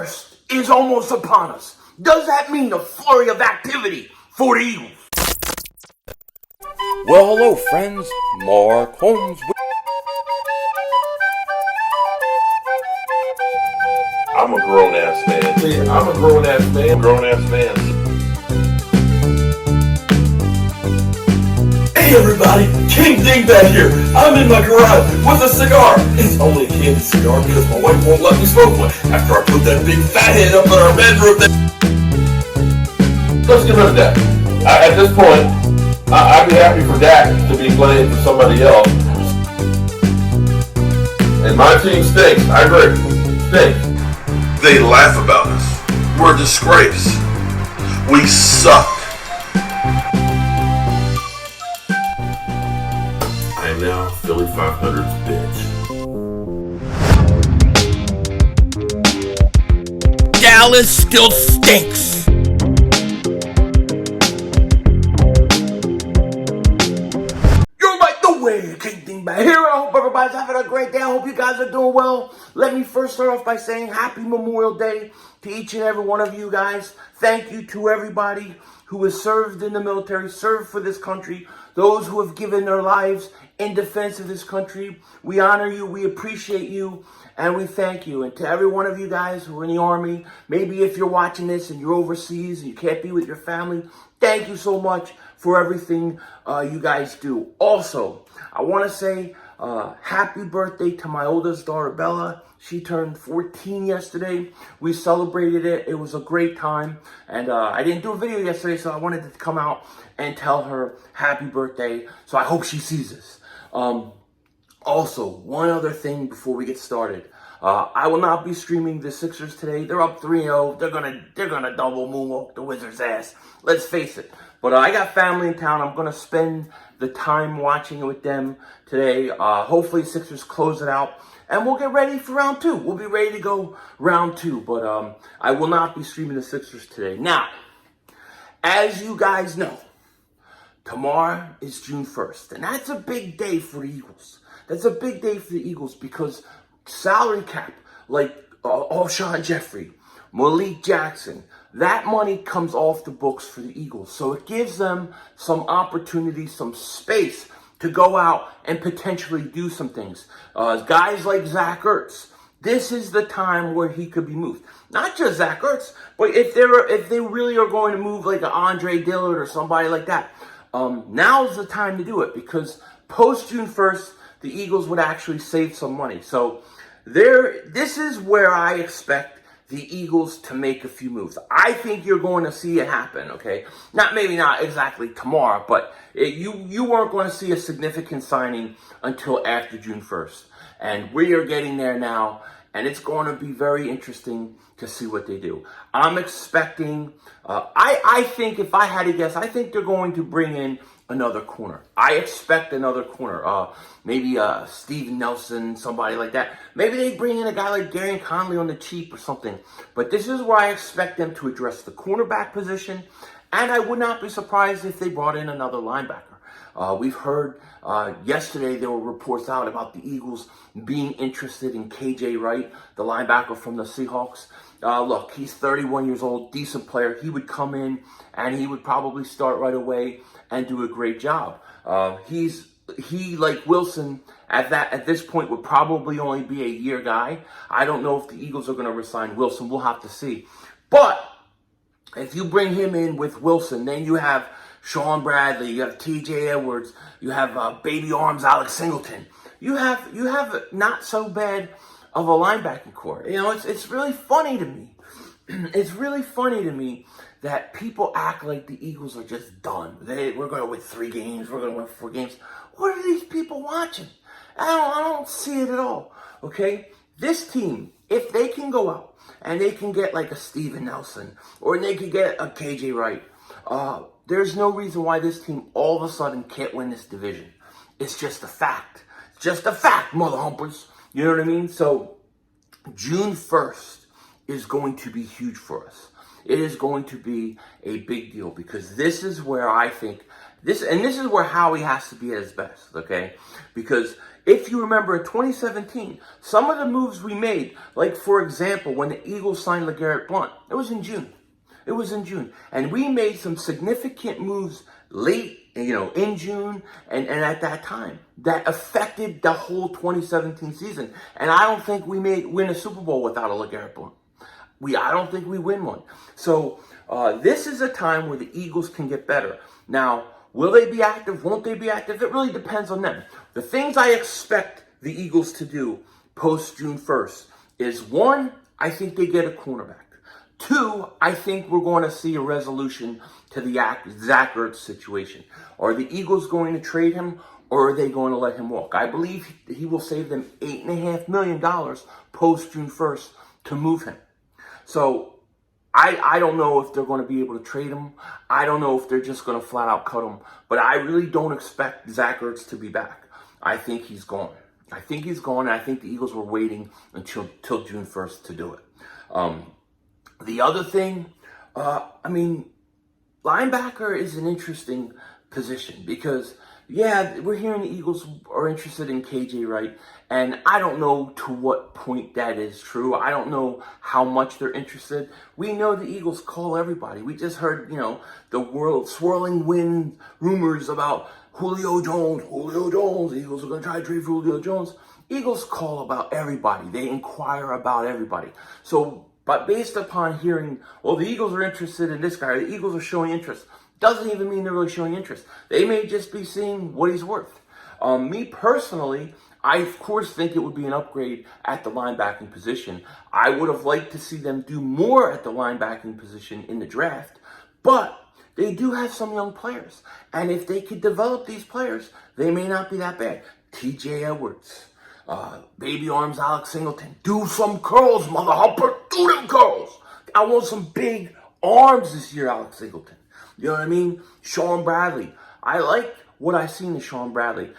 1st is almost upon us. Does that mean a flurry of activity for the Eagles? Well, hello, friends. Mark Holmes. I'm a grown-ass man. See, I'm a grown-ass man. Grown-ass man. Hey everybody, King Dingbat here. I'm in my garage with a cigar. It's only a candy cigar because my wife won't let me smoke one after I put that big fat head up in our bedroom. Let's get rid of that. At this point, I'd be happy for Dak to be playing for somebody else. And my team stinks. I agree. Stinks. They laugh about us. We're a disgrace. We suck. I am now Philly 500's bitch. Dallas still stinks. You're right the way, King Dingbat here. I hope everybody's having a great day. I hope you guys are doing well. Let me first start off by saying Happy Memorial Day to each and every one of you guys. Thank you to everybody who has served in the military, served for this country, those who have given their lives in defense of this country. We honor you, we appreciate you, and we thank you. And to every one of you guys who are in the Army, maybe if you're watching this and you're overseas and you can't be with your family, thank you so much for everything you guys do. Also, I want to say happy birthday to my oldest daughter, Bella. She turned 14 yesterday. We celebrated it. It was a great time. And I didn't do a video yesterday, so I wanted to come out and tell her happy birthday. So I hope she sees this. Also, one other thing before we get started. I will not be streaming the Sixers today. They're up 3-0. They're gonna double moonwalk the Wizards' ass. Let's face it. But I got family in town. I'm gonna spend the time watching it with them today. Hopefully Sixers close it out. And we'll get ready for round 2. We'll be ready to go round 2. But I will not be streaming the Sixers today. Now, as you guys know, tomorrow is June 1st. And that's a big day for the Eagles. That's a big day for the Eagles because salary cap, like Alshon Jeffrey, Malik Jackson, that money comes off the books for the Eagles. So it gives them some opportunity, some space to go out and potentially do some things. Guys like Zach Ertz, this is the time where he could be moved. Not just Zach Ertz, but if they really are going to move like an Andre Dillard or somebody like that, now's the time to do it because post June 1st, the Eagles would actually save some money. So this is where I expect the Eagles to make a few moves. I think you're going to see it happen, okay? Maybe not exactly tomorrow, but you weren't going to see a significant signing until after June 1st. And we are getting there now, and it's going to be very interesting to see what they do. I'm expecting, I think if I had to guess, I think they're going to bring in another corner. I expect another corner. Maybe Steven Nelson, somebody like that. Maybe they bring in a guy like Gary Conley on the cheap or something. But this is where I expect them to address the cornerback position. And I would not be surprised if they brought in another linebacker. We've heard yesterday there were reports out about the Eagles being interested in KJ Wright, the linebacker from the Seahawks. Look, he's 31 years old, decent player. He would come in and he would probably start right away and do a great job. He like Wilson at this point would probably only be a year guy. I don't know if the Eagles are going to resign Wilson. We'll have to see. But if you bring him in with Wilson, then you have Sean Bradley, you have T.J. Edwards, you have baby arms Alex Singleton. You have not so bad of a linebacking core. You know, it's really funny to me. It's really funny to me that people act like the Eagles are just done. We're going to win 3 games. We're going to win 4 games. What are these people watching? I don't see it at all. Okay, this team, if they can go out and they can get like a Steven Nelson or they can get a KJ Wright, there's no reason why this team all of a sudden can't win this division. It's just a fact. It's just a fact, mother humpers. You know what I mean? So June 1st is going to be huge for us. It is going to be a big deal because this is where I think This is where Howie has to be at his best, okay? Because if you remember in 2017, some of the moves we made, like for example, when the Eagles signed LeGarrette Blount, it was in June. It was in June. And we made some significant moves late, in June and at that time that affected the whole 2017 season. And I don't think we win a Super Bowl without a LeGarrette Blount. I don't think we win one. So this is a time where the Eagles can get better. Now, will they be active? Won't they be active? It really depends on them. The things I expect the Eagles to do post June 1st is, one, I think they get a cornerback. Two, I think we're going to see a resolution to the Zach Ertz situation. Are the Eagles going to trade him, or are they going to let him walk? I believe he will save them $8.5 million post June 1st to move him. So I don't know if they're going to be able to trade him. I don't know if they're just going to flat out cut him. But I really don't expect Zach Ertz to be back. I think he's gone. I think he's gone, and I think the Eagles were waiting until June 1st to do it. The other thing, linebacker is an interesting position because, yeah, we're hearing the Eagles are interested in KJ Wright, and I don't know to what point that is true. I don't know how much they're interested. We know the Eagles call everybody. We just heard, the world swirling wind rumors about Julio Jones. The Eagles are going to try to trade for Julio Jones. Eagles call about everybody. They inquire about everybody. But based upon hearing, the Eagles are interested in this guy, the Eagles are showing interest, doesn't even mean they're really showing interest. They may just be seeing what he's worth. Me personally, I of course think it would be an upgrade at the linebacking position. I would have liked to see them do more at the linebacking position in the draft, but they do have some young players. And if they could develop these players, they may not be that bad. TJ Edwards. Baby arms Alex Singleton. Do some curls, mother humper. Do them curls. I want some big arms this year, Alex Singleton. You know what I mean? Sean Bradley. I like what I've seen in Sean Bradley.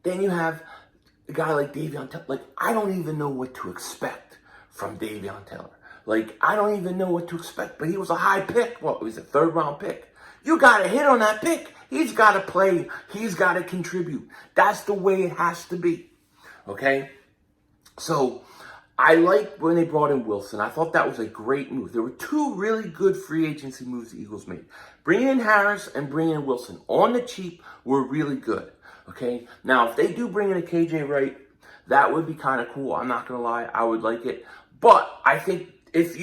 Then you have a guy like Davion Taylor. I don't even know what to expect from Davion Taylor. I don't even know what to expect. But he was a high pick. Well, it was a 3rd round pick. You got to hit on that pick. He's got to play. He's got to contribute. That's the way it has to be. Okay, so I like when they brought in Wilson. I thought that was a great move. There were 2 really good free agency moves the Eagles made. Bringing in Harris and bringing in Wilson on the cheap were really good. Okay, now if they do bring in a KJ Wright, that would be kind of cool. I'm not going to lie. I would like it. But I think if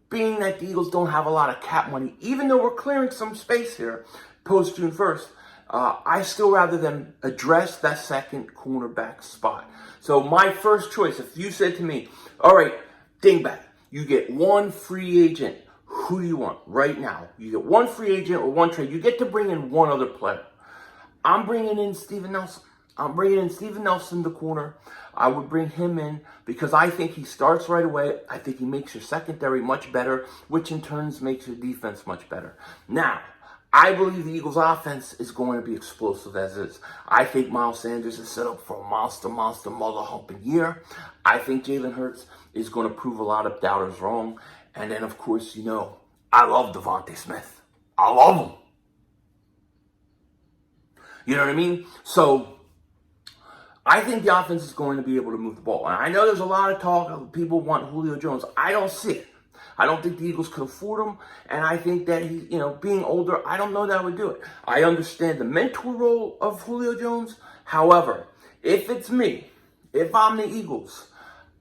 being that the Eagles don't have a lot of cap money, even though we're clearing some space here post June 1st, I still rather them address that second cornerback spot. So my first choice, if you said to me, all right, Dingbat, you get 1 free agent. Who do you want right now? You get 1 free agent or 1 trade. You get to bring in 1 other player. I'm bringing in Steven Nelson. The corner. I would bring him in because I think he starts right away. I think he makes your secondary much better, which in turn makes your defense much better. Now, I believe the Eagles' offense is going to be explosive as is. I think Miles Sanders is set up for a monster, mother-humping year. I think Jalen Hurts is going to prove a lot of doubters wrong. And then, of course, I love Devontae Smith. I love him. You know what I mean? So, I think the offense is going to be able to move the ball. And I know there's a lot of talk of people want Julio Jones. I don't see it. I don't think the Eagles could afford him, and I think that he, being older, I don't know that I would do it. I understand the mentor role of Julio Jones. However, if it's me, if I'm the Eagles,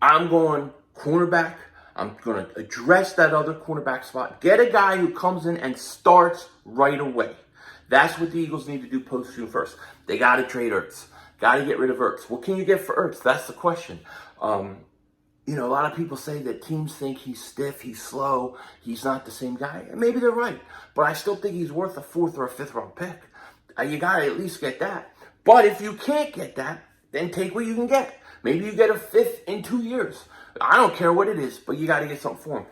I'm going cornerback. I'm going to address that other cornerback spot. Get a guy who comes in and starts right away. That's what the Eagles need to do post June 1st. They got to trade Ertz. Got to get rid of Ertz. What can you get for Ertz? That's the question. A lot of people say that teams think he's stiff, he's slow, he's not the same guy. And maybe they're right. But I still think he's worth a 4th or a 5th round pick. You got to at least get that. But if you can't get that, then take what you can get. Maybe you get a 5th in 2 years. I don't care what it is, but you got to get something for him.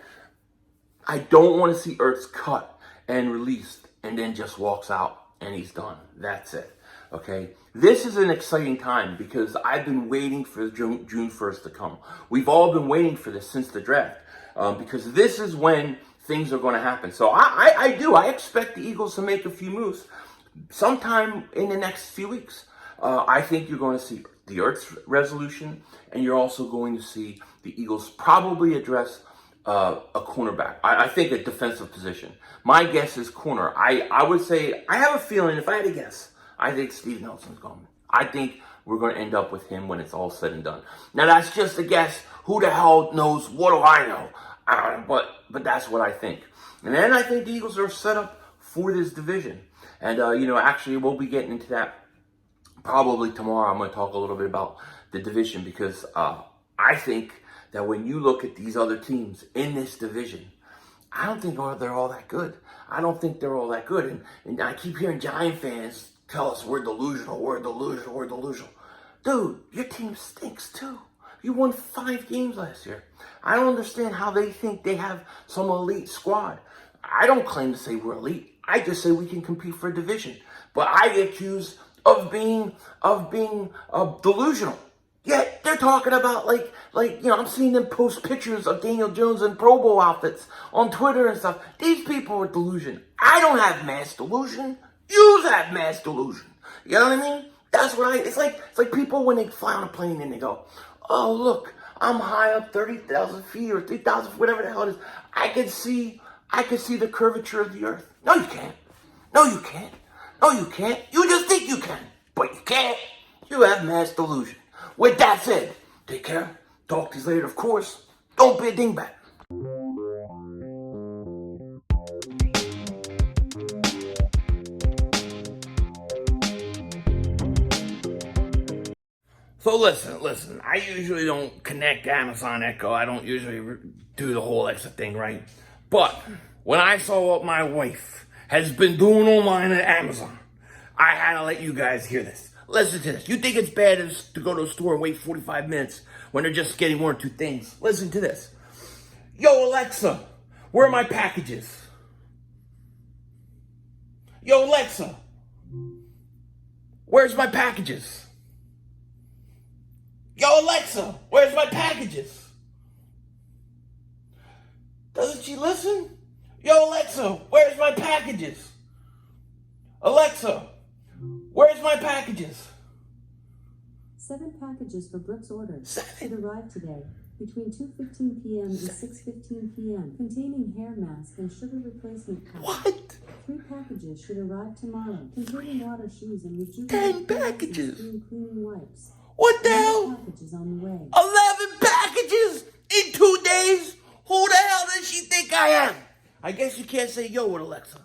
I don't want to see Ertz cut and released and then just walks out and he's done. That's it. Okay, this is an exciting time because I've been waiting for June 1st to come. We've all been waiting for this since the draft because this is when things are going to happen. So I expect the Eagles to make a few moves sometime in the next few weeks, I think you're going to see the Ertz resolution, and you're also going to see the Eagles probably address a cornerback. I think a defensive position. My guess is corner. I would say, I have a feeling, if I had to guess, I think Steve Nelson's going. I think we're going to end up with him when it's all said and done. Now, that's just a guess. Who the hell knows? What do I know? But that's what I think. And then I think the Eagles are set up for this division. And, actually, we'll be getting into that probably tomorrow. I'm going to talk a little bit about the division because I think that when you look at these other teams in this division, I don't think they're all that good. I don't think they're all that good. And I keep hearing Giant fans tell us we're delusional, we're delusional, we're delusional. Dude, your team stinks too. You won 5 games last year. I don't understand how they think they have some elite squad. I don't claim to say we're elite. I just say we can compete for a division. But I get accused of being delusional. Yet they're talking about I'm seeing them post pictures of Daniel Jones in Pro Bowl outfits on Twitter and stuff. These people are delusion. I don't have mass delusion. You have mass delusion. You know what I mean? That's what it's like people when they fly on a plane and they go, oh look, I'm high up 30,000 feet or 3,000, whatever the hell it is. I could see the curvature of the earth. No, you can't. No, you can't. No, you can't. You just think you can, but you can't. You have mass delusion. With that said, take care. Talk to you later, of course. Don't be a dingbat. So listen, I usually don't connect Amazon Echo. I don't usually do the whole Alexa thing, right? But when I saw what my wife has been doing online at Amazon, I had to let you guys hear this. Listen to this. You think it's bad to go to a store and wait 45 minutes when they're just getting 1 or 2 things? Listen to this. Yo, Alexa, where are my packages? Yo, Alexa, where's my packages? Yo, Alexa, where's my packages? Doesn't she listen? Yo, Alexa, where's my packages? Alexa, where's my packages? 7 packages for Brooks orders 7 should arrive today between 2:15 p.m. and 6:15 p.m. containing hair mask and sugar replacement powder. What? 3 packages should arrive tomorrow containing water shoes and 10 rejuvenating packages. cleaning wipes. What the 11 hell? packages on the way. 11 packages in 2 days? Who the hell does she think I am? I guess you can't say yo with Alexa.